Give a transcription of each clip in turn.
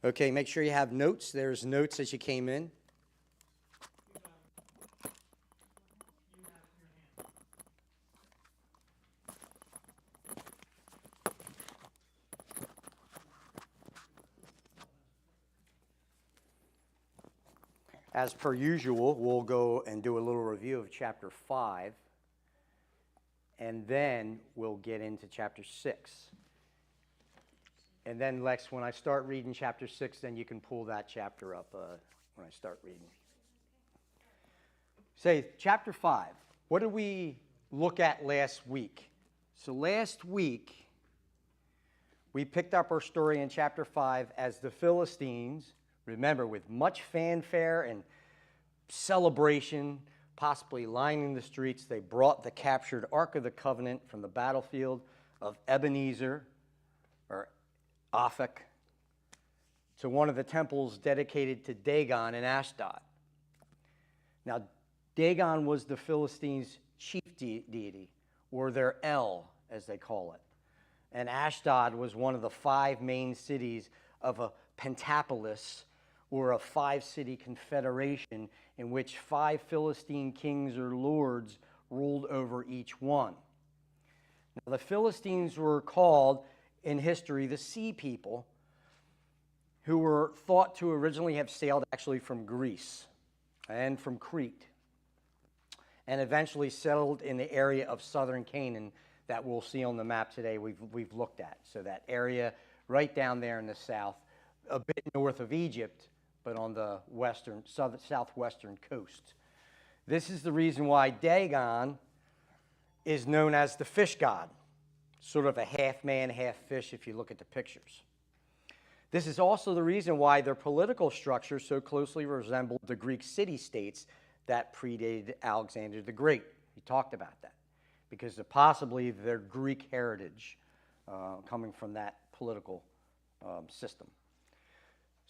Okay, make sure you have notes. There's notes as you came in. As per usual, we'll go and do a little review of chapter 5, and then we'll get into chapter 6. And then, Lex, when I start reading chapter 6, then you can pull that chapter up when I start reading. Say, chapter 5, what did we look at last week? So last week, we picked up our story in chapter 5 as the Philistines, remember, with much fanfare and celebration, possibly lining the streets, they brought the captured Ark of the Covenant from the battlefield of Ebenezer, or Aphek, to one of the temples dedicated to Dagon in Ashdod. Now, Dagon was the Philistines' chief deity, or their El, as they call it. And Ashdod was one of the 5 main cities of a pentapolis, or a 5-city confederation in which 5 Philistine kings or lords ruled over each one. Now, the Philistines were called in history the Sea People, who were thought to originally have sailed actually from Greece and from Crete, and eventually settled in the area of southern Canaan that we'll see on the map today we've looked at. So that area right down there in the south, a bit north of Egypt, but on the southwestern coast. This is the reason why Dagon is known as the fish god, sort of a half man, half fish if you look at the pictures. This is also the reason why their political structure so closely resembled the Greek city-states that predated Alexander the Great. He talked about that because of possibly their Greek heritage coming from that political system.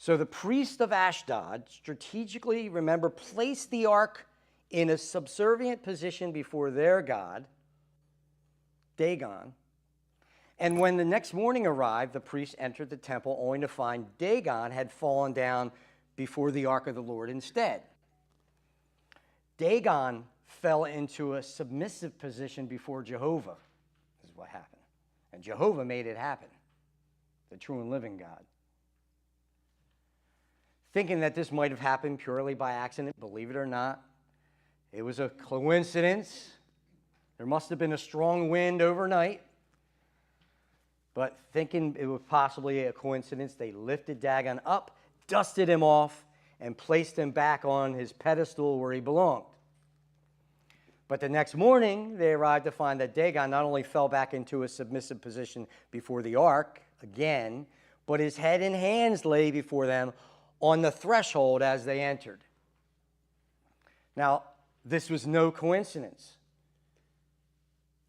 So the priests of Ashdod strategically, remember, placed the ark in a subservient position before their god, Dagon. And when the next morning arrived, the priests entered the temple only to find Dagon had fallen down before the ark of the Lord instead. Dagon fell into a submissive position before Jehovah, is what happened. And Jehovah made it happen, the true and living God. Thinking that this might have happened purely by accident, believe it or not, it was a coincidence. There must have been a strong wind overnight. But thinking it was possibly a coincidence, they lifted Dagon up, dusted him off, and placed him back on his pedestal where he belonged. But the next morning, they arrived to find that Dagon not only fell back into a submissive position before the ark again, but his head and hands lay before them on the threshold as they entered. Now, this was no coincidence.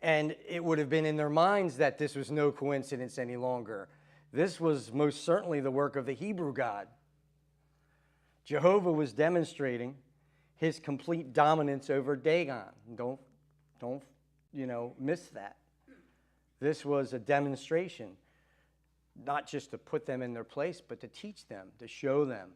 And it would have been in their minds that this was no coincidence any longer. This was most certainly the work of the Hebrew God. Jehovah was demonstrating his complete dominance over Dagon. Don't miss that. This was a demonstration, not just to put them in their place, but to teach them, to show them.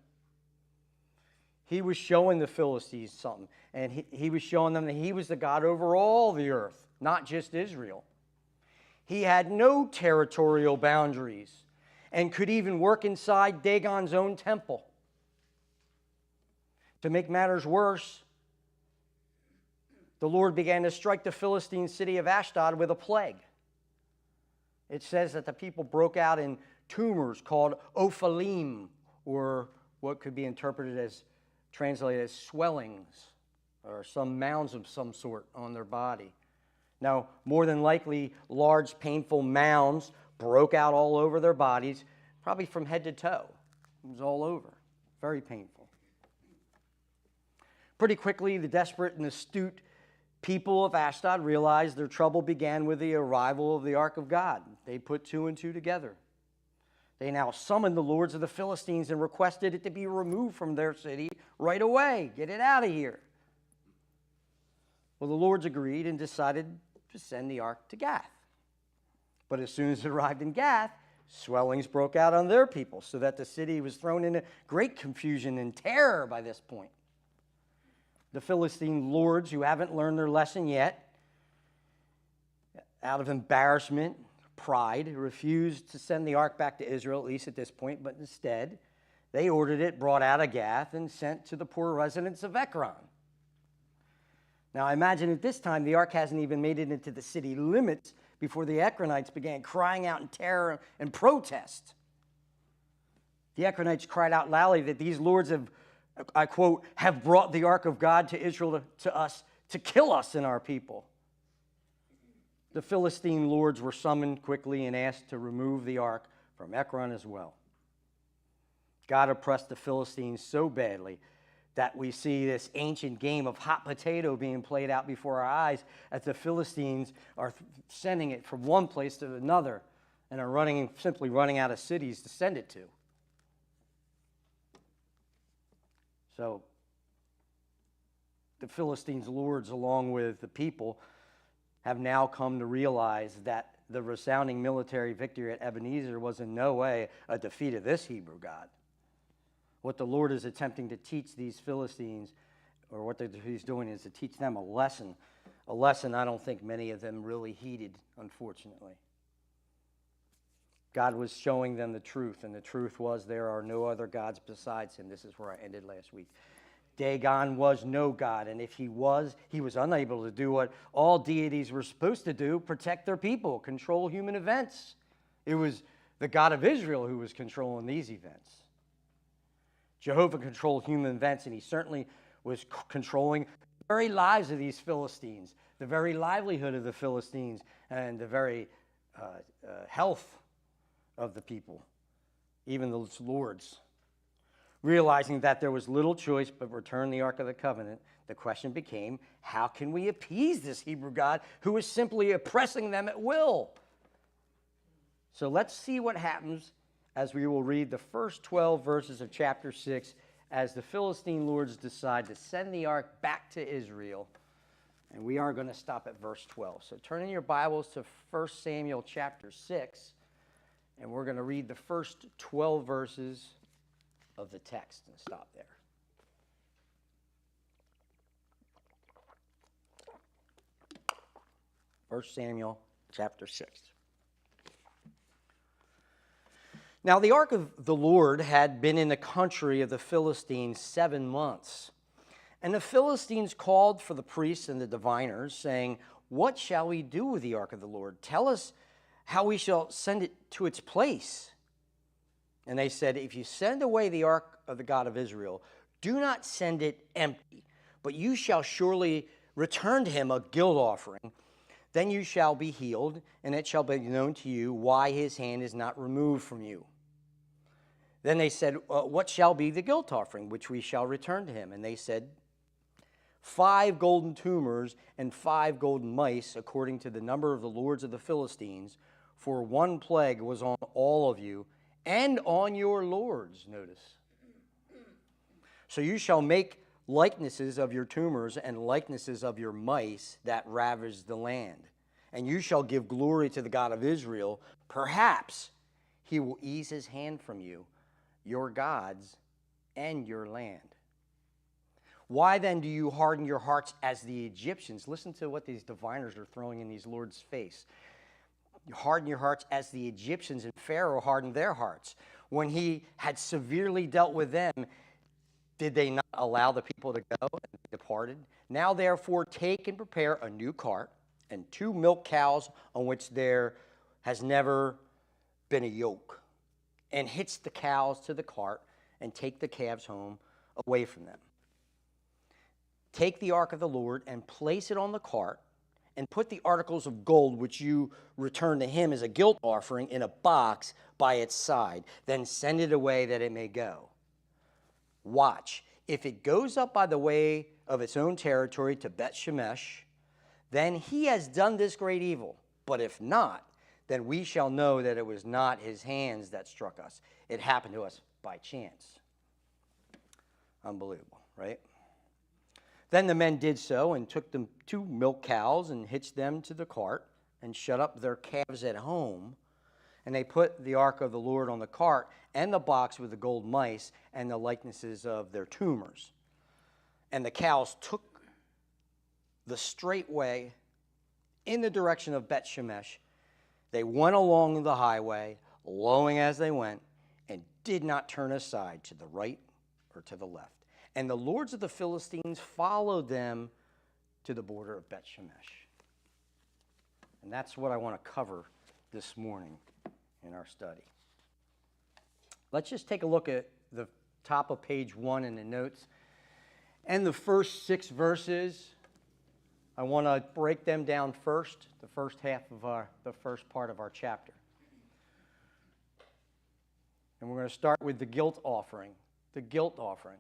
He was showing the Philistines something, and he was showing them that he was the God over all the earth, not just Israel. He had no territorial boundaries and could even work inside Dagon's own temple. To make matters worse, the Lord began to strike the Philistine city of Ashdod with a plague. It says that the people broke out in tumors called ophalim, or what could be translated as swellings, or some mounds of some sort on their body. Now, more than likely, large, painful mounds broke out all over their bodies, probably from head to toe. It was all over. Very painful. Pretty quickly, the desperate and astute people of Ashdod realized their trouble began with the arrival of the Ark of God. They put 2 and 2 together. They now summoned the lords of the Philistines and requested it to be removed from their city right away. Get it out of here. Well, the lords agreed and decided to send the ark to Gath. But as soon as it arrived in Gath, Swellings broke out on their people, so that the city was thrown into great confusion and terror by this point. The Philistine lords, who haven't learned their lesson yet, out of embarrassment, pride, refused to send the ark back to Israel, at least at this point, but instead, they ordered it brought out of Gath and sent to the poor residents of Ekron. Now, I imagine at this time, the ark hasn't even made it into the city limits before the Ekronites began crying out in terror and protest. The Ekronites cried out loudly that these lords have, I quote, have brought the ark of God to Israel to us to kill us and our people. The Philistine lords were summoned quickly and asked to remove the ark from Ekron as well. God oppressed the Philistines so badly that we see this ancient game of hot potato being played out before our eyes as the Philistines are sending it from one place to another and are simply running out of cities to send it to. So the Philistines' lords, along with the people, have now come to realize that the resounding military victory at Ebenezer was in no way a defeat of this Hebrew God. What the Lord is attempting to teach these Philistines, or what he's doing, is to teach them a lesson I don't think many of them really heeded, unfortunately. God was showing them the truth, and the truth was there are no other gods besides him. This is where I ended last week. Dagon was no God, and if he was unable to do what all deities were supposed to do, protect their people, control human events. It was the God of Israel who was controlling these events. Jehovah controlled human events, and he certainly was controlling the very lives of these Philistines, the very livelihood of the Philistines, and the very health of the people, even those lords. Realizing that there was little choice but return the Ark of the Covenant, the question became, how can we appease this Hebrew God who is simply oppressing them at will? So let's see what happens as we will read the first 12 verses of chapter 6 as the Philistine lords decide to send the ark back to Israel. And we are going to stop at verse 12. So turn in your Bibles to 1 Samuel chapter 6, and we're going to read the first 12 verses of the text and stop there. First Samuel chapter 6. Now the ark of the Lord had been in the country of the Philistines 7 months. And the Philistines called for the priests and the diviners, saying, "What shall we do with the ark of the Lord? Tell us how we shall send it to its place." And they said, "If you send away the ark of the God of Israel, do not send it empty, but you shall surely return to him a guilt offering. Then you shall be healed, and it shall be known to you why his hand is not removed from you." Then they said, "What shall be the guilt offering, which we shall return to him?" And they said, 5 golden tumors and 5 golden mice, according to the number of the lords of the Philistines, for one plague was on all of you, and on your lords, notice. So you shall make likenesses of your tumors and likenesses of your mice that ravaged the land. And you shall give glory to the God of Israel. Perhaps he will ease his hand from you, your gods, and your land. Why then do you harden your hearts as the Egyptians? Listen to what these diviners are throwing in these lords' face. You harden your hearts as the Egyptians, and Pharaoh hardened their hearts. When he had severely dealt with them, did they not allow the people to go and they departed? Now therefore take and prepare a new cart and 2 milk cows on which there has never been a yoke, and hitch the cows to the cart and take the calves home away from them. Take the ark of the Lord and place it on the cart, and put the articles of gold which you return to him as a guilt offering in a box by its side. Then send it away that it may go. Watch. If it goes up by the way of its own territory to Bet Shemesh, then he has done this great evil. But if not, then we shall know that it was not his hands that struck us. It happened to us by chance. Unbelievable, right? Then the men did so and took them 2 milk cows and hitched them to the cart and shut up their calves at home. And they put the ark of the Lord on the cart and the box with the gold mice and the likenesses of their tumors. And the cows took the straight way in the direction of Bet Shemesh. They went along the highway, lowing as they went, and did not turn aside to the right or to the left. And the lords of the Philistines followed them to the border of Bet Shemesh. And that's what I want to cover this morning in our study. Let's just take a look at the top of page 1 in the notes. And the first 6 verses, I want to break them down first, the first half of the first part of our chapter. And we're going to start with the guilt offering. The guilt offering.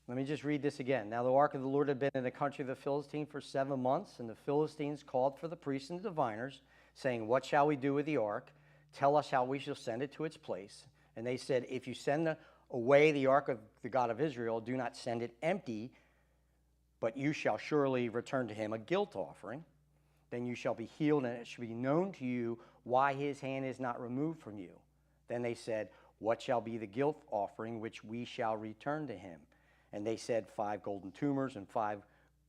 Let me just read this again. Now the ark of the Lord had been in the country of the Philistines for 7 months, and the Philistines called for the priests and the diviners, saying, "What shall we do with the ark? Tell us how we shall send it to its place." And they said, "If you send away the ark of the God of Israel, do not send it empty, but you shall surely return to him a guilt offering. Then you shall be healed, and it shall be known to you why his hand is not removed from you." Then they said, "What shall be the guilt offering which we shall return to him?" And they said, 5 golden tumors and 5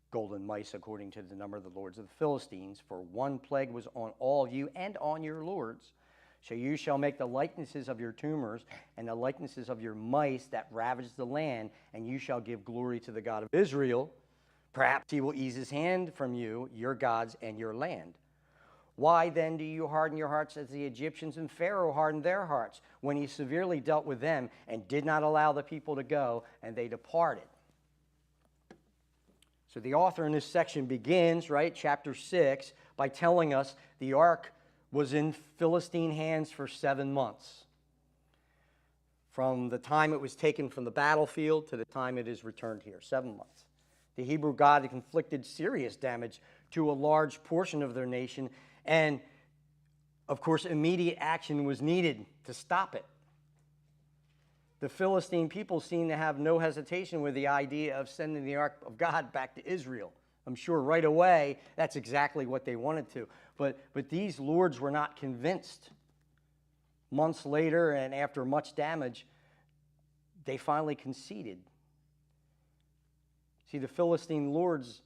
golden mice, according to the number of the lords of the Philistines. For 1 plague was on all of you and on your lords. So you shall make the likenesses of your tumors and the likenesses of your mice that ravage the land, and you shall give glory to the God of Israel. Perhaps he will ease his hand from you, your gods, and your land. Why then do you harden your hearts as the Egyptians and Pharaoh hardened their hearts, when he severely dealt with them and did not allow the people to go, and they departed? So the author in this section begins, right, chapter 6, by telling us the ark was in Philistine hands for 7 months. From the time it was taken from the battlefield to the time it is returned here, 7 months. The Hebrew God had inflicted serious damage to a large portion of their nation, and of course immediate action was needed to stop it. The Philistine people seem to have no hesitation with the idea of sending the ark of God back to Israel. I'm sure right away that's exactly what they wanted to. But these lords were not convinced. Months later, and after much damage, they finally conceded. See, the Philistine lords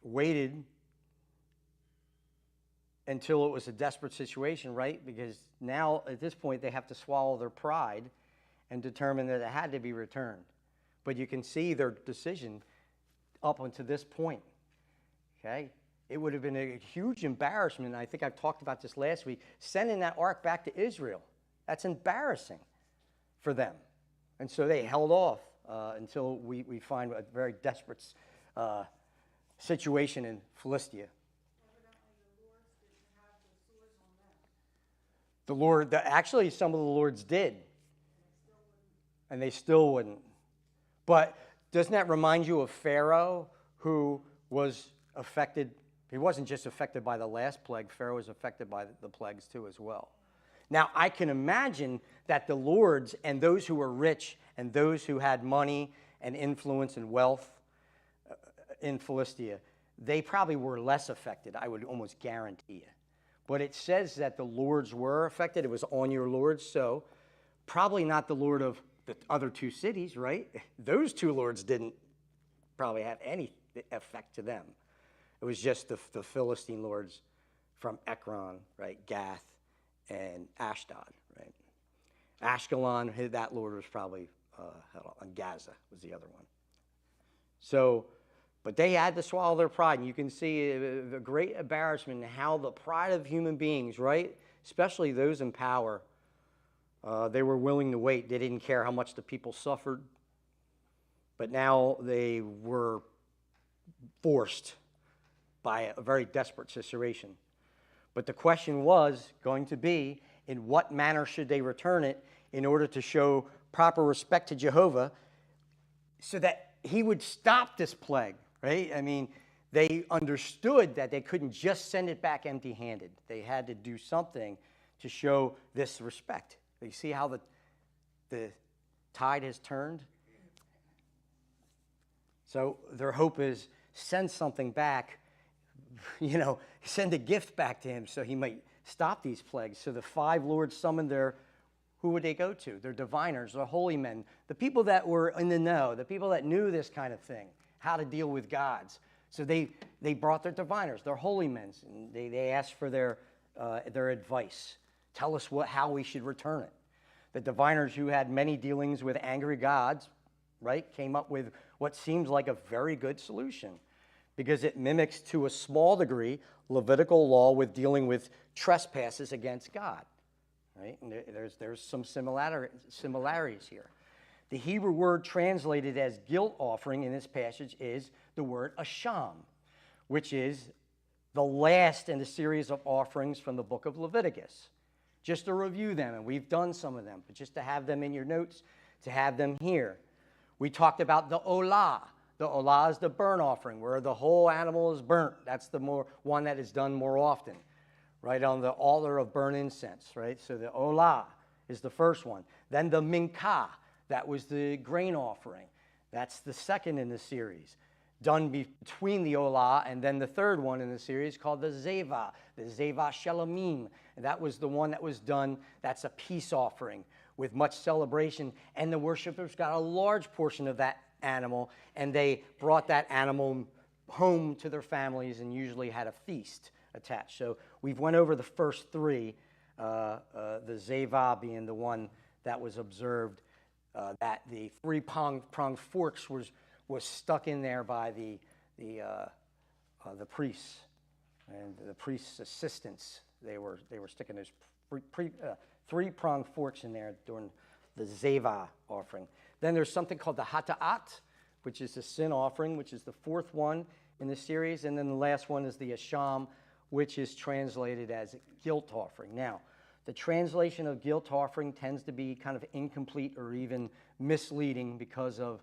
waited until it was a desperate situation, right? Because now, at this point, they have to swallow their pride and determine that it had to be returned. But you can see their decision up until this point, okay? It would have been a huge embarrassment. I think I've talked about this last week, sending that ark back to Israel. That's embarrassing for them. And so they held off until we find a very desperate situation in Philistia. Actually, some of the lords did. And they still wouldn't. But doesn't that remind you of Pharaoh, who was affected? He wasn't just affected by the last plague. Pharaoh was affected by the plagues too as well. Now, I can imagine that the lords and those who were rich and those who had money and influence and wealth in Philistia, they probably were less affected, I would almost guarantee you. But it says that the lords were affected. It was on your lords, so probably not the lord of the other 2 cities, right? Those 2 lords didn't probably have any effect to them. It was just the Philistine lords from Ekron, right, Gath, and Ashdod, right? Ashkelon, that lord was probably on Gaza was the other one. So, but they had to swallow their pride, and you can see the great embarrassment in how the pride of human beings, right, especially those in power, they were willing to wait. They didn't care how much the people suffered, but now they were forced by a very desperate situation. But the question was going to be, in what manner should they return it in order to show proper respect to Jehovah so that he would stop this plague, right? I mean, they understood that they couldn't just send it back empty-handed. They had to do something to show this respect. You see how the tide has turned? So their hope is send something back, send a gift back to him so he might stop these plagues. So the 5 lords summoned who would they go to? Their diviners, their holy men, the people that were in the know, the people that knew this kind of thing, how to deal with gods. So they brought their diviners, their holy men, and they asked for their advice. Tell us how we should return it. The diviners, who had many dealings with angry gods, right, came up with what seems like a very good solution, because it mimics to a small degree Levitical law with dealing with trespasses against God. Right? And there's some similarities here. The Hebrew word translated as guilt offering in this passage is the word asham, which is the last in the series of offerings from the book of Leviticus. Just to review them, and we've done some of them, but just to have them in your notes, to have them here. We talked about the olah. The olah is the burnt offering, where the whole animal is burnt. That's the one that is done more often, right, on the altar of burnt incense, right? So the olah is the first one. Then the minkah, that was the grain offering. That's the second in the series, done between the olah and then the third one in the series called the zeva shalomim. And that was the one that was done, that's a peace offering with much celebration. And the worshipers got a large portion of that animal, and they brought that animal home to their families and usually had a feast attached. So we've went over the first 3, the zeva being the one that was observed, that the 3-pronged forks was stuck in there by the priests and the priests' assistants. They were sticking those 3-pronged forks in there during the zeva offering. Then there's something called the hata'at, which is the sin offering, which is the 4th one in the series. And then the last one is the asham, which is translated as guilt offering. Now, the translation of guilt offering tends to be kind of incomplete or even misleading because of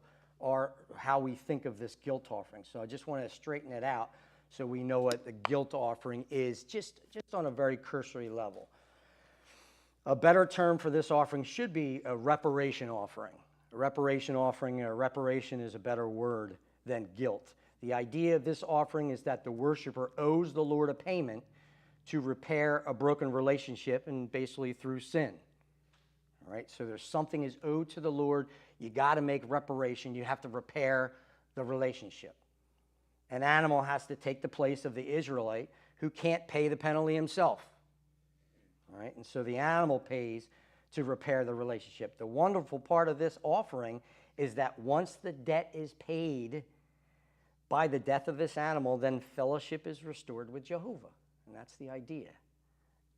how we think of this guilt offering. So I just want to straighten it out so we know what the guilt offering is, just on a very cursory level. A better term for this offering should be a reparation offering. A reparation offering, or reparation is a better word than guilt. The idea of this offering is that the worshiper owes the Lord a payment to repair a broken relationship, and basically through sin. All right, so there's something is owed to the Lord. You got to make reparation. You have to repair the relationship. An animal has to take the place of the Israelite who can't pay the penalty himself. All right, and so the animal pays to repair the relationship. The wonderful part of this offering is that once the debt is paid by the death of this animal, then fellowship is restored with Jehovah. And that's the idea.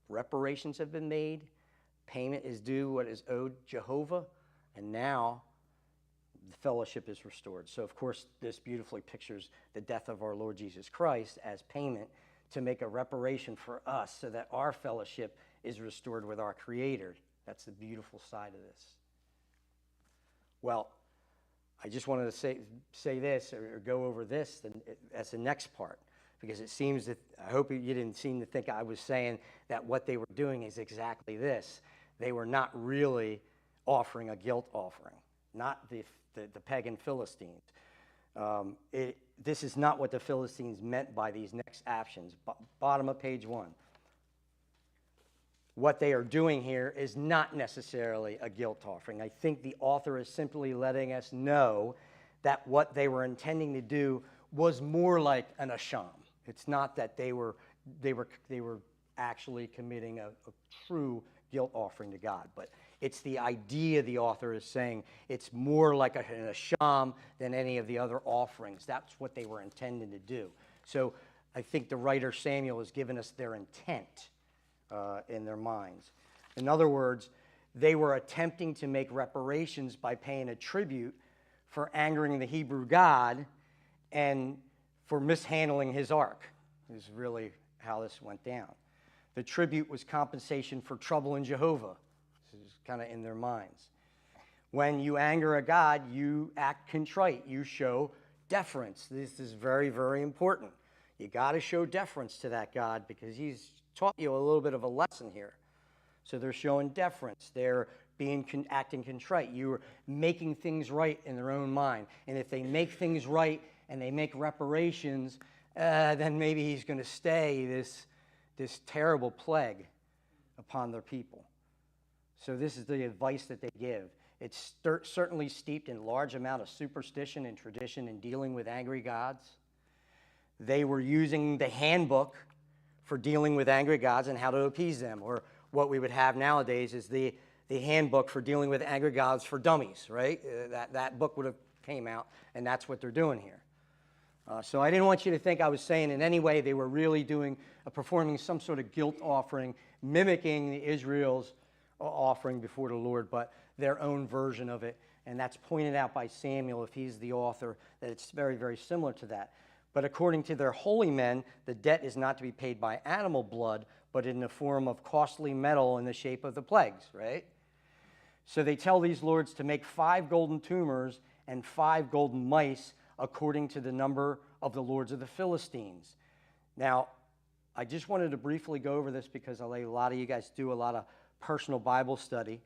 Reparations have been made. Payment is due what is owed Jehovah. And now the fellowship is restored. So, of course, this beautifully pictures the death of our Lord Jesus Christ as payment to make a reparation for us so that our fellowship is restored with our Creator. That's the beautiful side of this. Well, I just wanted to say this or go over this as the next part, because it seems that, I hope you didn't seem to think I was saying that what they were doing is exactly this. They were not really offering a guilt offering, not the pagan Philistines. This is not what the Philistines meant by these next actions. Bottom of page 1. What they are doing here is not necessarily a guilt offering. I think the author is simply letting us know that what they were intending to do was more like an asham. It's not that they were actually committing a true guilt offering to God, but it's the idea the author is saying it's more like an asham than any of the other offerings. That's what they were intending to do. So I think the writer Samuel has given us their intent in their minds. In other words, they were attempting to make reparations by paying a tribute for angering the Hebrew God and for mishandling his ark, is really how this went down. The tribute was compensation for trouble in Jehovah. This is kind of in their minds. When you anger a God, you act contrite. You show deference. This is very, very important. You got to show deference to that God because he's taught you a little bit of a lesson here. So they're showing deference. They're acting contrite. You're making things right in their own mind. And if they make things right and they make reparations, then maybe he's going to stay this terrible plague upon their people. So this is the advice that they give. It's certainly steeped in large amount of superstition and tradition in dealing with angry gods. They were using the handbook for dealing with angry gods and how to appease them, or what we would have nowadays is the handbook for dealing with angry gods for dummies, right? That book would have came out, and that's what they're doing here. So I didn't want you to think I was saying in any way they were really performing some sort of guilt offering, mimicking the Israel's offering before the Lord, but their own version of it. And that's pointed out by Samuel, if he's the author, that it's very, very similar to that. But according to their holy men, the debt is not to be paid by animal blood, but in the form of costly metal in the shape of the plagues, right? So they tell these lords to make 5 golden tumors and 5 golden mice according to the number of the lords of the Philistines. Now, I just wanted to briefly go over this because a lot of you guys do a lot of personal Bible study,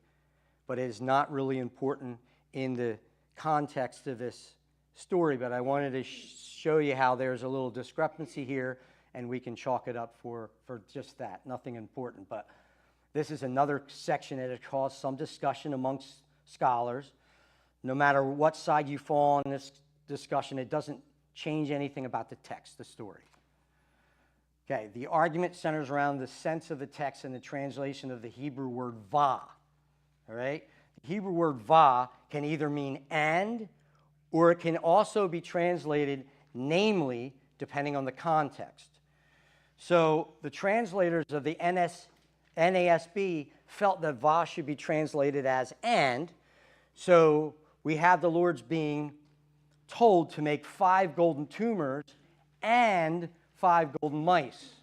but it is not really important in the context of this story. But I wanted to show you how there's a little discrepancy here, and we can chalk it up for just that. Nothing important, but this is another section that has caused some discussion amongst scholars. No matter what side you fall on this discussion, it doesn't change anything about the text, the story. Okay, the argument centers around the sense of the text and the translation of the Hebrew word va. All right? The Hebrew word va can either mean and, or it can also be translated namely, depending on the context. So the translators of the NASB felt that va should be translated as and. So we have the Lord's being told to make 5 golden tumors and 5 golden mice.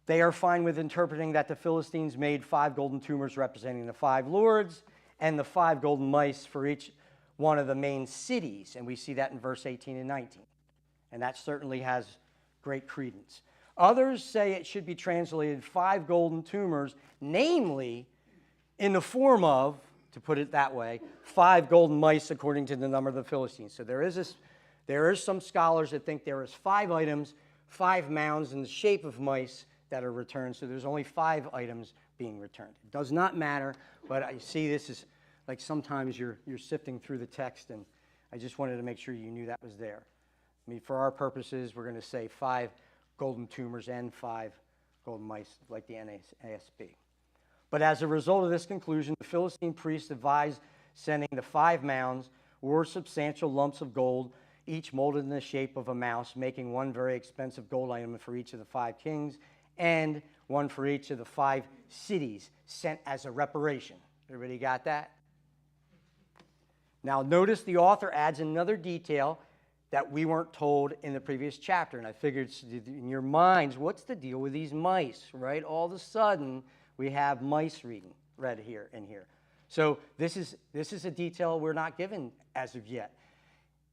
They are fine with interpreting that the Philistines made 5 golden tumors representing the 5 lords and the 5 golden mice for each one of the main cities. And we see that in verse 18 and 19. And that certainly has great credence. Others say it should be translated 5 golden tumors, namely in the form of, to put it that way, 5 golden mice according to the number of the Philistines. So there is some scholars that think there is 5 items, 5 mounds in the shape of mice that are returned. So there's only 5 items being returned. It does not matter, but I see this is like sometimes you're sifting through the text, and I just wanted to make sure you knew that was there. I mean, for our purposes, we're going to say 5 golden tumors and 5 golden mice, like the NASB. But as a result of this conclusion, the Philistine priests advised sending the 5 mounds or substantial lumps of gold, each molded in the shape of a mouse, making one very expensive gold item for each of the 5 kings, and one for each of the 5 cities, sent as a reparation. Everybody got that? Now, notice the author adds another detail that we weren't told in the previous chapter. And I figured in your minds, what's the deal with these mice, right? All of a sudden, we have mice read here and here. So this is a detail we're not given as of yet.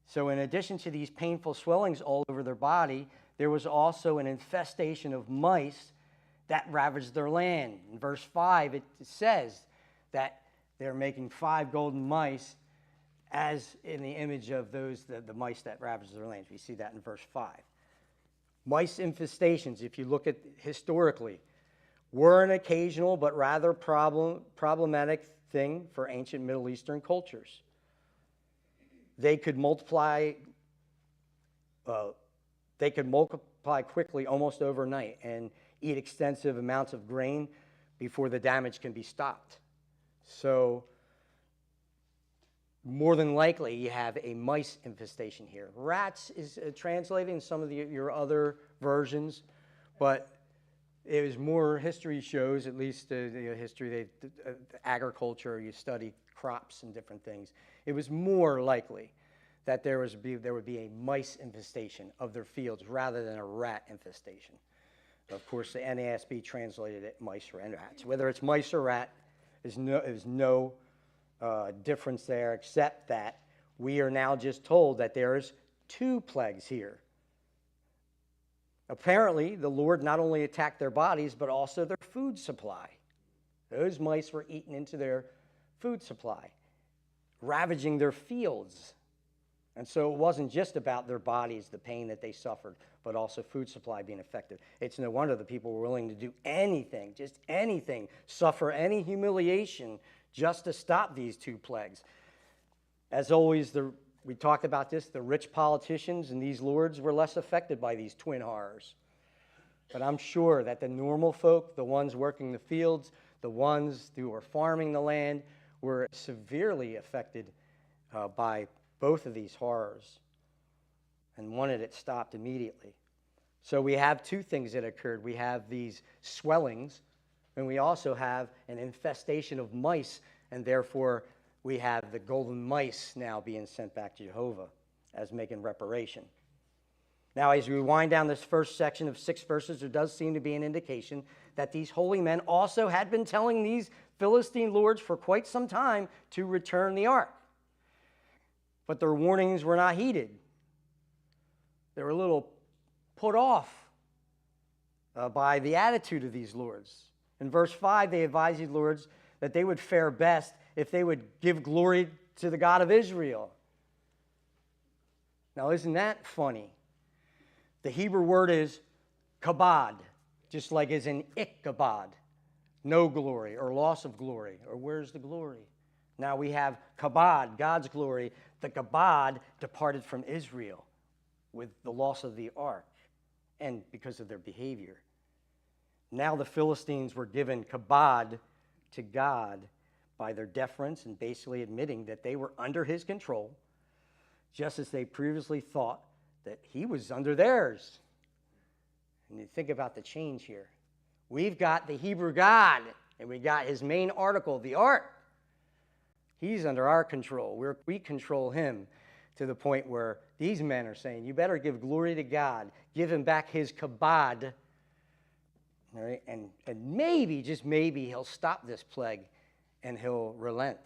So in addition to these painful swellings all over their body, there was also an infestation of mice that ravaged their land. In verse 5, it says that they're making 5 golden mice as in the image of those, the mice that ravaged their lands. We see that in verse 5. Mice infestations, if you look at historically, were an occasional but rather problematic thing for ancient Middle Eastern cultures. They could multiply quickly almost overnight and eat extensive amounts of grain before the damage can be stopped. So more than likely, you have a mice infestation here. Rats is translated in some of your other versions, but it was more history shows, at least history, agriculture, you study crops and different things. It was more likely that there would be a mice infestation of their fields rather than a rat infestation. Of course, the NASB translated it mice or rats. Whether it's mice or rat, there's no difference there, except that we are now just told that there's 2 plagues here. Apparently, the Lord not only attacked their bodies, but also their food supply. Those mice were eaten into their food supply, ravaging their fields. And so it wasn't just about their bodies, the pain that they suffered, but also food supply being affected. It's no wonder the people were willing to do anything, just anything, suffer any humiliation just to stop these two plagues. As always, we talked about this, the rich politicians and these lords were less affected by these twin horrors. But I'm sure that the normal folk, the ones working the fields, the ones who were farming the land, were severely affected by both of these horrors and wanted it stopped immediately. So we have two things that occurred. We have these swellings, and we also have an infestation of mice, and therefore we have the golden mice now being sent back to Jehovah as making reparation. Now, as we wind down this first section of 6 verses, there does seem to be an indication that these holy men also had been telling these Philistine lords for quite some time to return the ark. But their warnings were not heeded. They were a little put off by the attitude of these lords. In verse 5, they advised these lords that they would fare best if they would give glory to the God of Israel. Now, isn't that funny? The Hebrew word is kabod, just like as in Ichabod, no glory or loss of glory, or where's the glory? Now we have kabod, God's glory. The kabod departed from Israel with the loss of the ark and because of their behavior. Now the Philistines were given kabod to God by their deference and basically admitting that they were under his control, just as they previously thought that he was under theirs. And you think about the change here. We've got the Hebrew God, and we got his main article, the ark. He's under our control. We control him to the point where these men are saying, you better give glory to God. Give him back his kabod. All right? And maybe, just maybe, he'll stop this plague and he'll relent.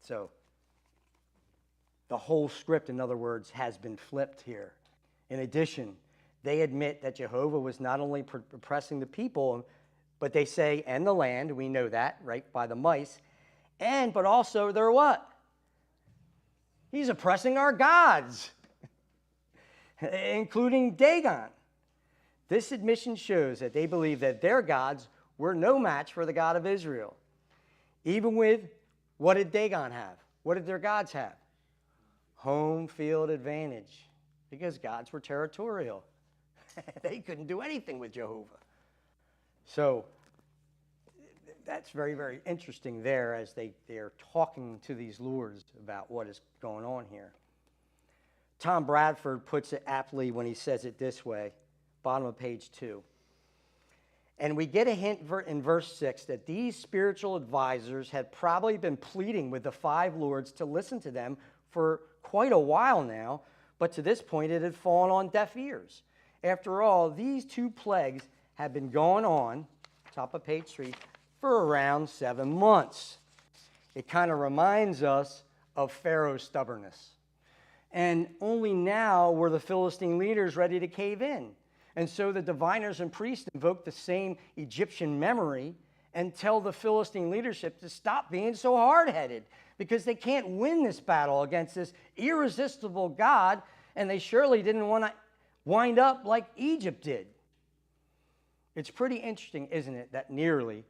So, the whole script, in other words, has been flipped here. In addition, they admit that Jehovah was not only oppressing the people, but they say, and the land, we know that, right, by the mice, but also they're what? He's oppressing our gods, including Dagon. This admission shows that they believe that their gods were no match for the God of Israel. Even with, what did Dagon have? What did their gods have? Home field advantage, because gods were territorial. They couldn't do anything with Jehovah. So that's very, very interesting there as they are talking to these lords about what is going on here. Tom Bradford puts it aptly when he says it this way, bottom of page 2. And we get a hint in verse 6 that these spiritual advisors had probably been pleading with the 5 lords to listen to them for quite a while now, but to this point it had fallen on deaf ears. After all, these 2 plagues had been going on, top of page 3, for around 7 months. It kind of reminds us of Pharaoh's stubbornness. And only now were the Philistine leaders ready to cave in. And so the diviners and priests invoke the same Egyptian memory and tell the Philistine leadership to stop being so hard-headed, because they can't win this battle against this irresistible God, and they surely didn't want to wind up like Egypt did. It's pretty interesting, isn't it, that nearly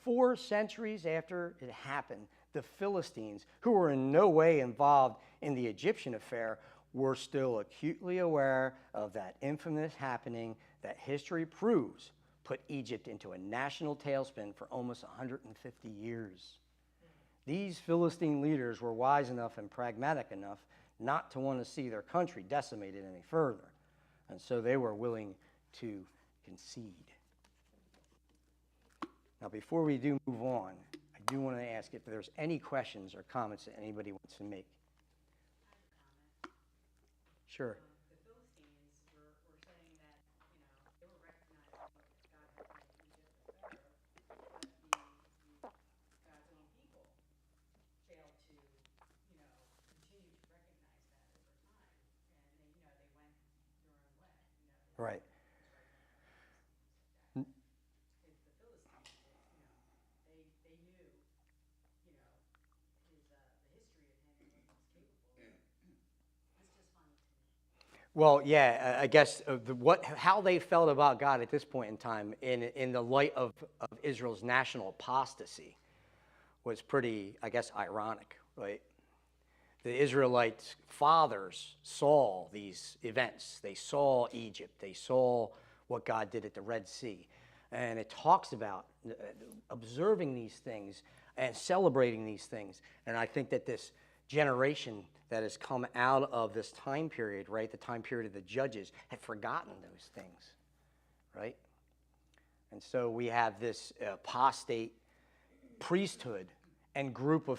4 centuries after it happened, the Philistines, who were in no way involved in the Egyptian affair, were still acutely aware of that infamous happening that history proves put Egypt into a national tailspin for almost 150 years. These Philistine leaders were wise enough and pragmatic enough not to want to see their country decimated any further, and so they were willing to concede. Now, before we do move on, I do want to ask if there's any questions or comments that anybody wants to make. Sure. The Philistines were saying that, they were recognizing what God had done in Egypt with Pharaoh, but God's own people failed to, continue to recognize that over time. And they went their own way. Right. The Philistines, they knew, the history of him and what he was capable of. Well, yeah, I guess how they felt about God at this point in time in the light of Israel's national apostasy was pretty, I guess, ironic, right? The Israelites' fathers saw these events. They saw Egypt. They saw what God did at the Red Sea. And it talks about observing these things and celebrating these things. And I think that this generation that has come out of this time period, right, the time period of the judges, had forgotten those things, right? And so we have this apostate priesthood and group of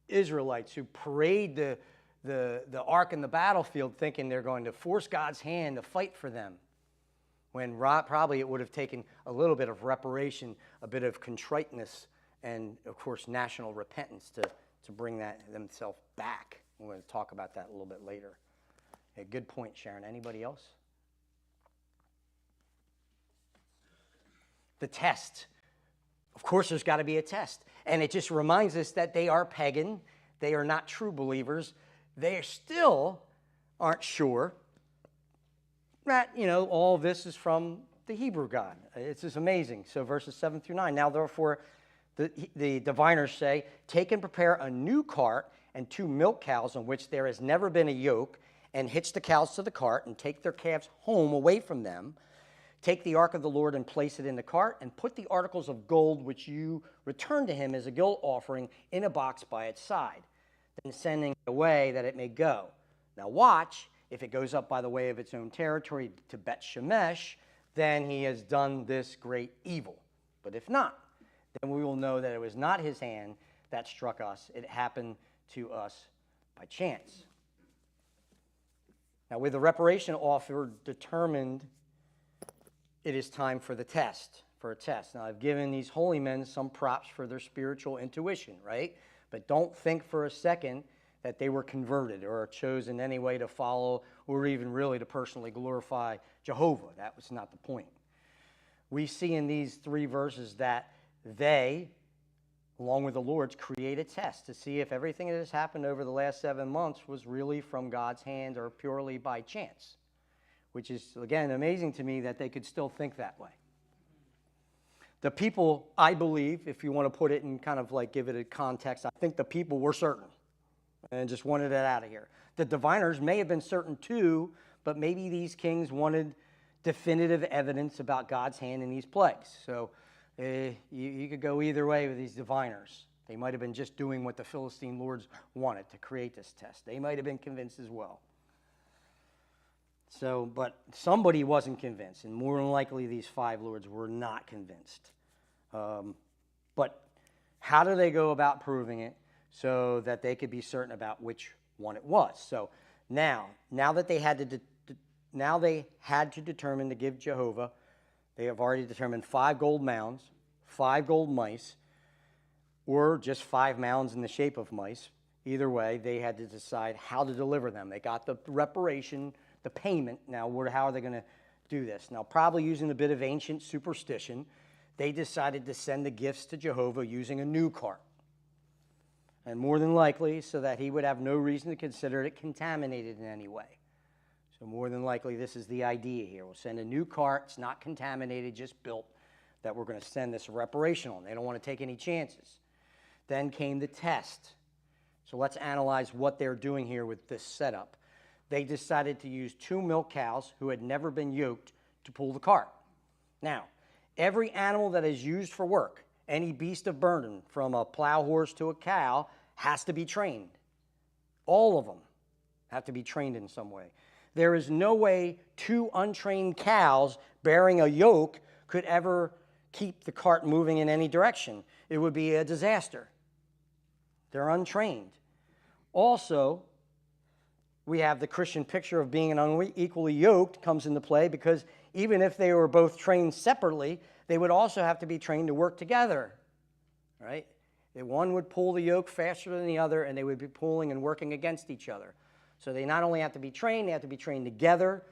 Israelites who parade the ark in the battlefield thinking they're going to force God's hand to fight for them, when probably it would have taken a little bit of reparation, a bit of contriteness, and, of course, national repentance to bring themselves back. We're going to talk about that a little bit later. A good point, Sharon. Anybody else? The test. Of course, there's got to be a test. And it just reminds us that they are pagan. They are not true believers. They still aren't sure that, all of this is from the Hebrew God. It's just amazing. So verses 7 through 9. Now, therefore, the diviners say, take and prepare a new cart and 2 milk cows on which there has never been a yoke, and hitch the cows to the cart and take their calves home away from them. Take the ark of the Lord and place it in the cart, and put the articles of gold which you return to him as a guilt offering in a box by its side, then sending it away that it may go. Now watch, if it goes up by the way of its own territory to Bet Shemesh, then he has done this great evil. But if not, then we will know that it was not his hand that struck us. It happened to us by chance. Now, with the reparation offer determined, it is time for a test. Now, I've given these holy men some props for their spiritual intuition, right? But don't think for a second that they were converted or chosen in any way to follow or even really to personally glorify Jehovah. That was not the point. We see in these 3 verses that they, along with the Lord's, create a test to see if everything that has happened over the last 7 months was really from God's hand or purely by chance, which is, again, amazing to me that they could still think that way. The people, I believe, if you want to put it in kind of like give it a context, I think the people were certain and just wanted it out of here. The diviners may have been certain too, but maybe these kings wanted definitive evidence about God's hand in these plagues. So you could go either way with these diviners. They might have been just doing what the Philistine lords wanted to create this test. They might have been convinced as well. So, but somebody wasn't convinced, and more than likely these 5 lords were not convinced. But how do they go about proving it so that they could be certain about which one it was? So now that they had to determine to give Jehovah, they have already determined 5 gold mounds, 5 gold mice, or just 5 mounds in the shape of mice. Either way, they had to decide how to deliver them. They got the reparation, the payment. Now, how are they going to do this? Now, probably using a bit of ancient superstition, they decided to send the gifts to Jehovah using a new cart. And more than likely, so that he would have no reason to consider it contaminated in any way. So more than likely, this is the idea here. We'll send a new cart. It's not contaminated, just built, that we're going to send this reparation on. They don't want to take any chances. Then came the test. So let's analyze what they're doing here with this setup. They decided to use 2 milk cows who had never been yoked to pull the cart. Now, every animal that is used for work, any beast of burden, from a plow horse to a cow, has to be trained. All of them have to be trained in some way. There is no way 2 untrained cows bearing a yoke could ever keep the cart moving in any direction. It would be a disaster. They're untrained. Also, we have the Christian picture of being unequally yoked comes into play, because even if they were both trained separately, they would also have to be trained to work together, right? One would pull the yoke faster than the other, and they would be pulling and working against each other. So they not only have to be trained, they have to be trained together.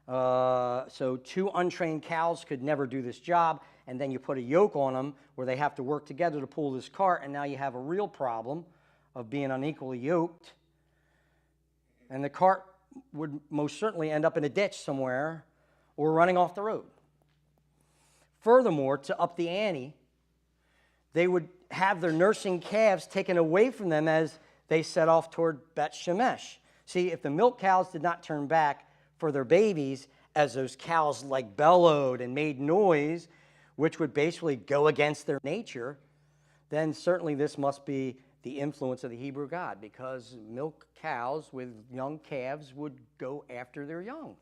So 2 untrained cows could never do this job, and then you put a yoke on them where they have to work together to pull this cart, and now you have a real problem of being unequally yoked. And the cart would most certainly end up in a ditch somewhere or running off the road. Furthermore, to up the ante, they would have their nursing calves taken away from them as they set off toward Bet Shemesh. See, if the milk cows did not turn back for their babies, as those cows like bellowed and made noise, which would basically go against their nature, then certainly this must be the influence of the Hebrew God, because milk cows with young calves would go after their young.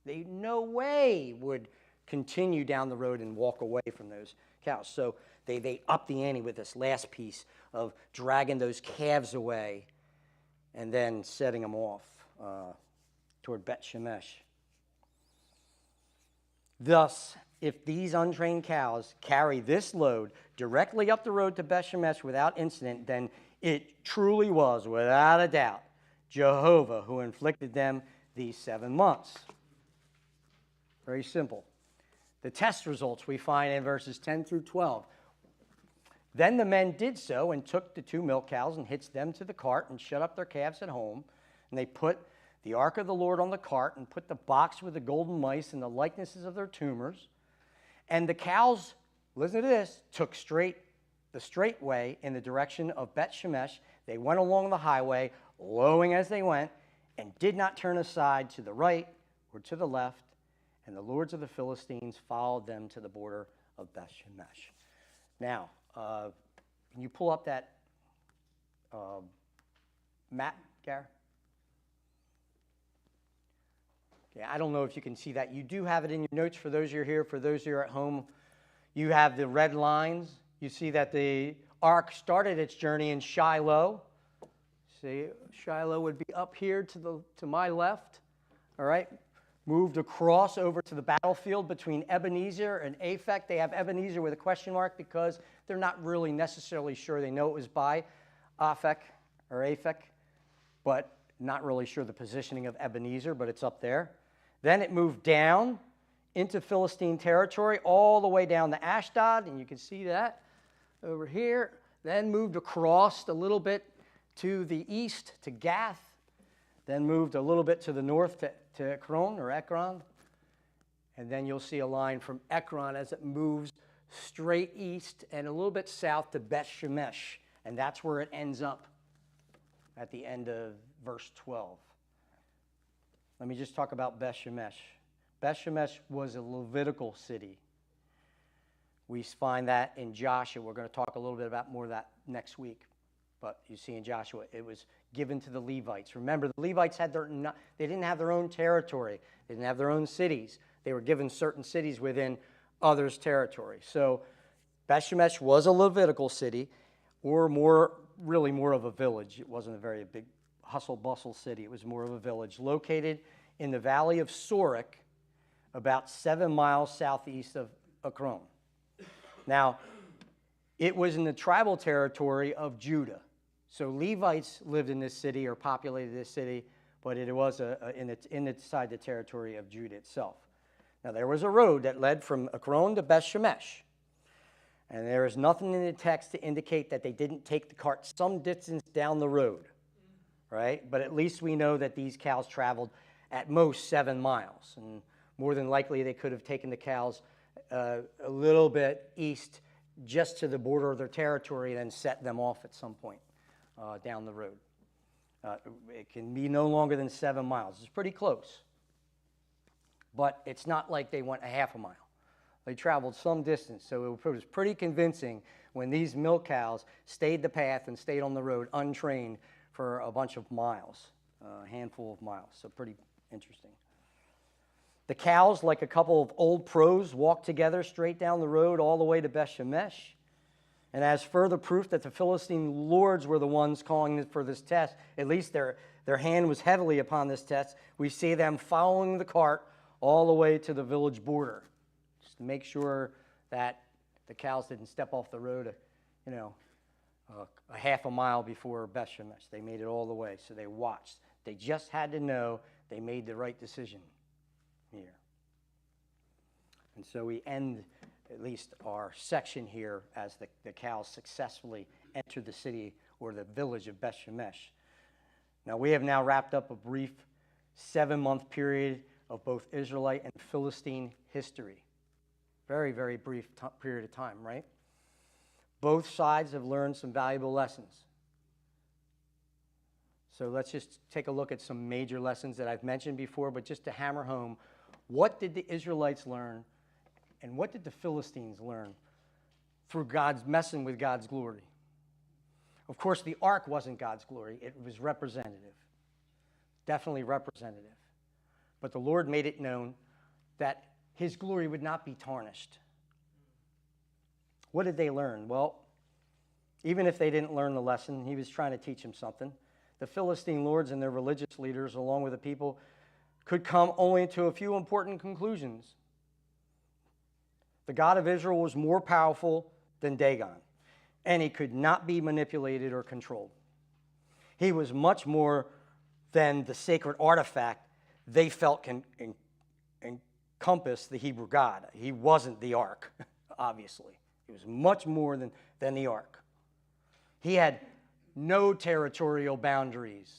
They no way would continue down the road and walk away from those cows. So they upped the ante with this last piece of dragging those calves away and then setting them off toward Bet Shemesh. Thus, if these untrained cows carry this load directly up the road to Bet Shemesh without incident, then it truly was, without a doubt, Jehovah who inflicted them these 7 months. Very simple. The test results we find in verses 10 through 12. Then the men did so and took the 2 milk cows and hitched them to the cart and shut up their calves at home. And they put the ark of the Lord on the cart and put the box with the golden mice and the likenesses of their tumors. And the cows, listen to this, took the straight way in the direction of Bet Shemesh. They went along the highway, lowing as they went, and did not turn aside to the right or to the left. And the lords of the Philistines followed them to the border of Bet Shemesh. Now, can you pull up that map, Gary? Okay, I don't know if you can see that. You do have it in your notes for those who are here. For those who are at home, you have the red lines. You see that the ark started its journey in Shiloh. See, Shiloh would be up here to my left, all right? Moved across over to the battlefield between Ebenezer and Aphek. They have Ebenezer with a question mark because they're not really necessarily sure. They know it was by Aphek or Aphek, but not really sure the positioning of Ebenezer, but it's up there. Then it moved down into Philistine territory, all the way down to Ashdod, and you can see that over here. Then moved across a little bit to the east to Gath. Then moved a little bit to the north to Ekron or Ekron. And then you'll see a line from Ekron as it moves straight east and a little bit south to Beth Shemesh. And that's where it ends up at the end of verse 12. Let me just talk about Beth Shemesh. Beth Shemesh was a Levitical city. We find that in Joshua. We're going to talk a little bit about more of that next week. But you see in Joshua, it was given to the Levites. Remember, the Levites they didn't have their own territory. They didn't have their own cities. They were given certain cities within others' territory. So Beth Shemesh was a Levitical city, or really more of a village. It wasn't a very big hustle-bustle city. It was more of a village located in the valley of Sorek, about 7 miles southeast of Ekron. Now, it was in the tribal territory of Judah. So Levites lived in this city or populated this city, but it was inside the territory of Judah itself. Now, there was a road that led from Ekron to Beth Shemesh. And there is nothing in the text to indicate that they didn't take the cart some distance down the road, right? But at least we know that these cows traveled at most 7 miles. And more than likely, they could have taken the cows a little bit east just to the border of their territory and then set them off at some point down the road. It can be no longer than 7 miles. It's pretty close. But it's not like they went a half a mile. They traveled some distance, so it was pretty convincing when these milk cows stayed the path and stayed on the road untrained for a bunch of miles, a handful of miles. So pretty interesting. The cows, like a couple of old pros, walked together straight down the road all the way to Beth Shemesh. And as further proof that the Philistine lords were the ones calling for this test, at least their hand was heavily upon this test, we see them following the cart all the way to the village border, just to make sure that the cows didn't step off the road, a half a mile before Beth Shemesh. They made it all the way, so they watched. They just had to know they made the right decision here. And so we end at least our section here as the cows successfully entered the city or the village of Beth Shemesh. Now we have now wrapped up a brief 7-month period of both Israelite and Philistine history. Very, very brief period of time, right? Both sides have learned some valuable lessons. So let's just take a look at some major lessons that I've mentioned before, but just to hammer home, what did the Israelites learn and what did the Philistines learn through God's messing with God's glory? Of course, the ark wasn't God's glory. It was representative, definitely representative. But the Lord made it known that his glory would not be tarnished. What did they learn? Well, even if they didn't learn the lesson, he was trying to teach them something. The Philistine lords and their religious leaders, along with the people, could come only to a few important conclusions. The God of Israel was more powerful than Dagon, and he could not be manipulated or controlled. He was much more than the sacred artifact they felt can encompass the Hebrew God. He wasn't the ark, obviously. He was much more than the ark. He had no territorial boundaries.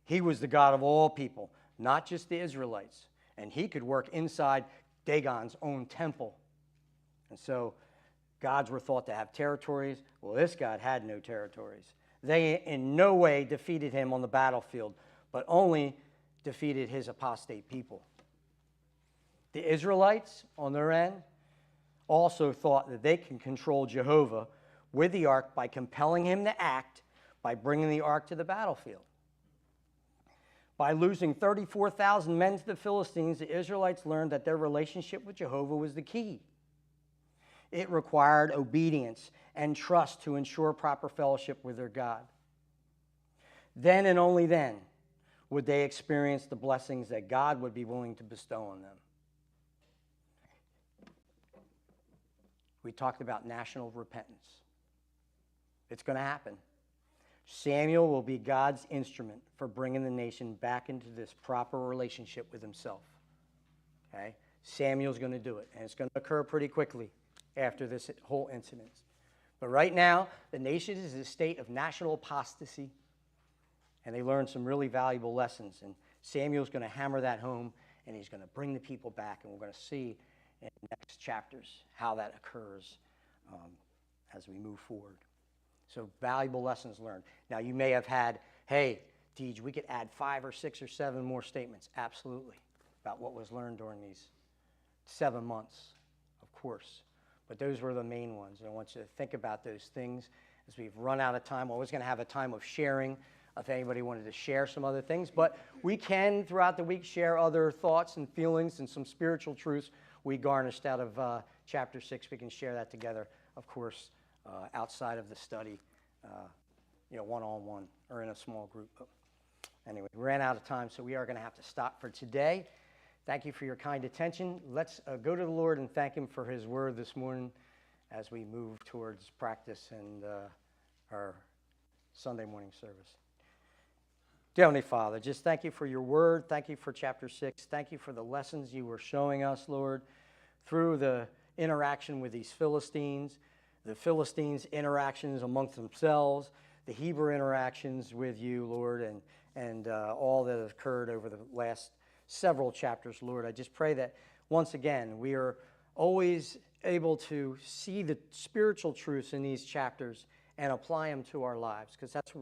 He was the God of all people, not just the Israelites. And he could work inside Dagon's own temple. And so gods were thought to have territories. Well, this God had no territories. They in no way defeated him on the battlefield, but only defeated his apostate people. The Israelites, on their end, also thought that they can control Jehovah with the ark by compelling him to act by bringing the ark to the battlefield. By losing 34,000 men to the Philistines, the Israelites learned that their relationship with Jehovah was the key. It required obedience and trust to ensure proper fellowship with their God. Then and only then would they experience the blessings that God would be willing to bestow on them. We talked about national repentance. It's going to happen. Samuel will be God's instrument for bringing the nation back into this proper relationship with himself. Okay? Samuel's going to do it, and it's going to occur pretty quickly after this whole incident. But right now, the nation is in a state of national apostasy, and they learned some really valuable lessons. And Samuel's going to hammer that home, and he's going to bring the people back, and we're going to see in the next chapters how that occurs as we move forward. So valuable lessons learned. Now, you may have had, hey, Deej, we could add 5 or 6 or 7 more statements. Absolutely. About what was learned during these 7 months, of course. But those were the main ones. And I want you to think about those things as we've run out of time. We're always going to have a time of sharing if anybody wanted to share some other things. But we can, throughout the week, share other thoughts and feelings and some spiritual truths we garnished out of chapter 6. We can share that together, of course, outside of the study, one-on-one or in a small group. But anyway, we ran out of time, so we are going to have to stop for today. Thank you for your kind attention. Let's go to the Lord and thank him for his word this morning as we move towards practice and our Sunday morning service. Dear Heavenly Father, just thank you for your word. Thank you for chapter 6. Thank you for the lessons you were showing us, Lord, through the interaction with these Philistines, the Philistines' interactions amongst themselves, the Hebrew interactions with you, Lord, and all that has occurred over the last several chapters, Lord. I just pray that once again we are always able to see the spiritual truths in these chapters and apply them to our lives, because that's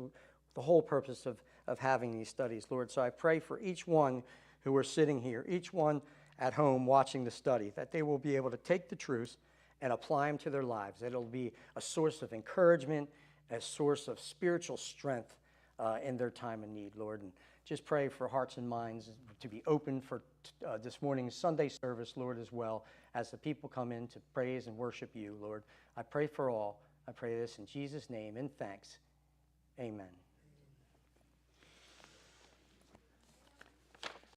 the whole purpose of having these studies, Lord. So I pray for each one who are sitting here, each one at home watching the study, that they will be able to take the truths and apply them to their lives. That it'll be a source of encouragement, a source of spiritual strength in their time of need, Lord. And just pray for hearts and minds to be open for this morning's Sunday service, Lord, as well, as the people come in to praise and worship you, Lord. I pray for all. I pray this in Jesus' name and thanks. Amen.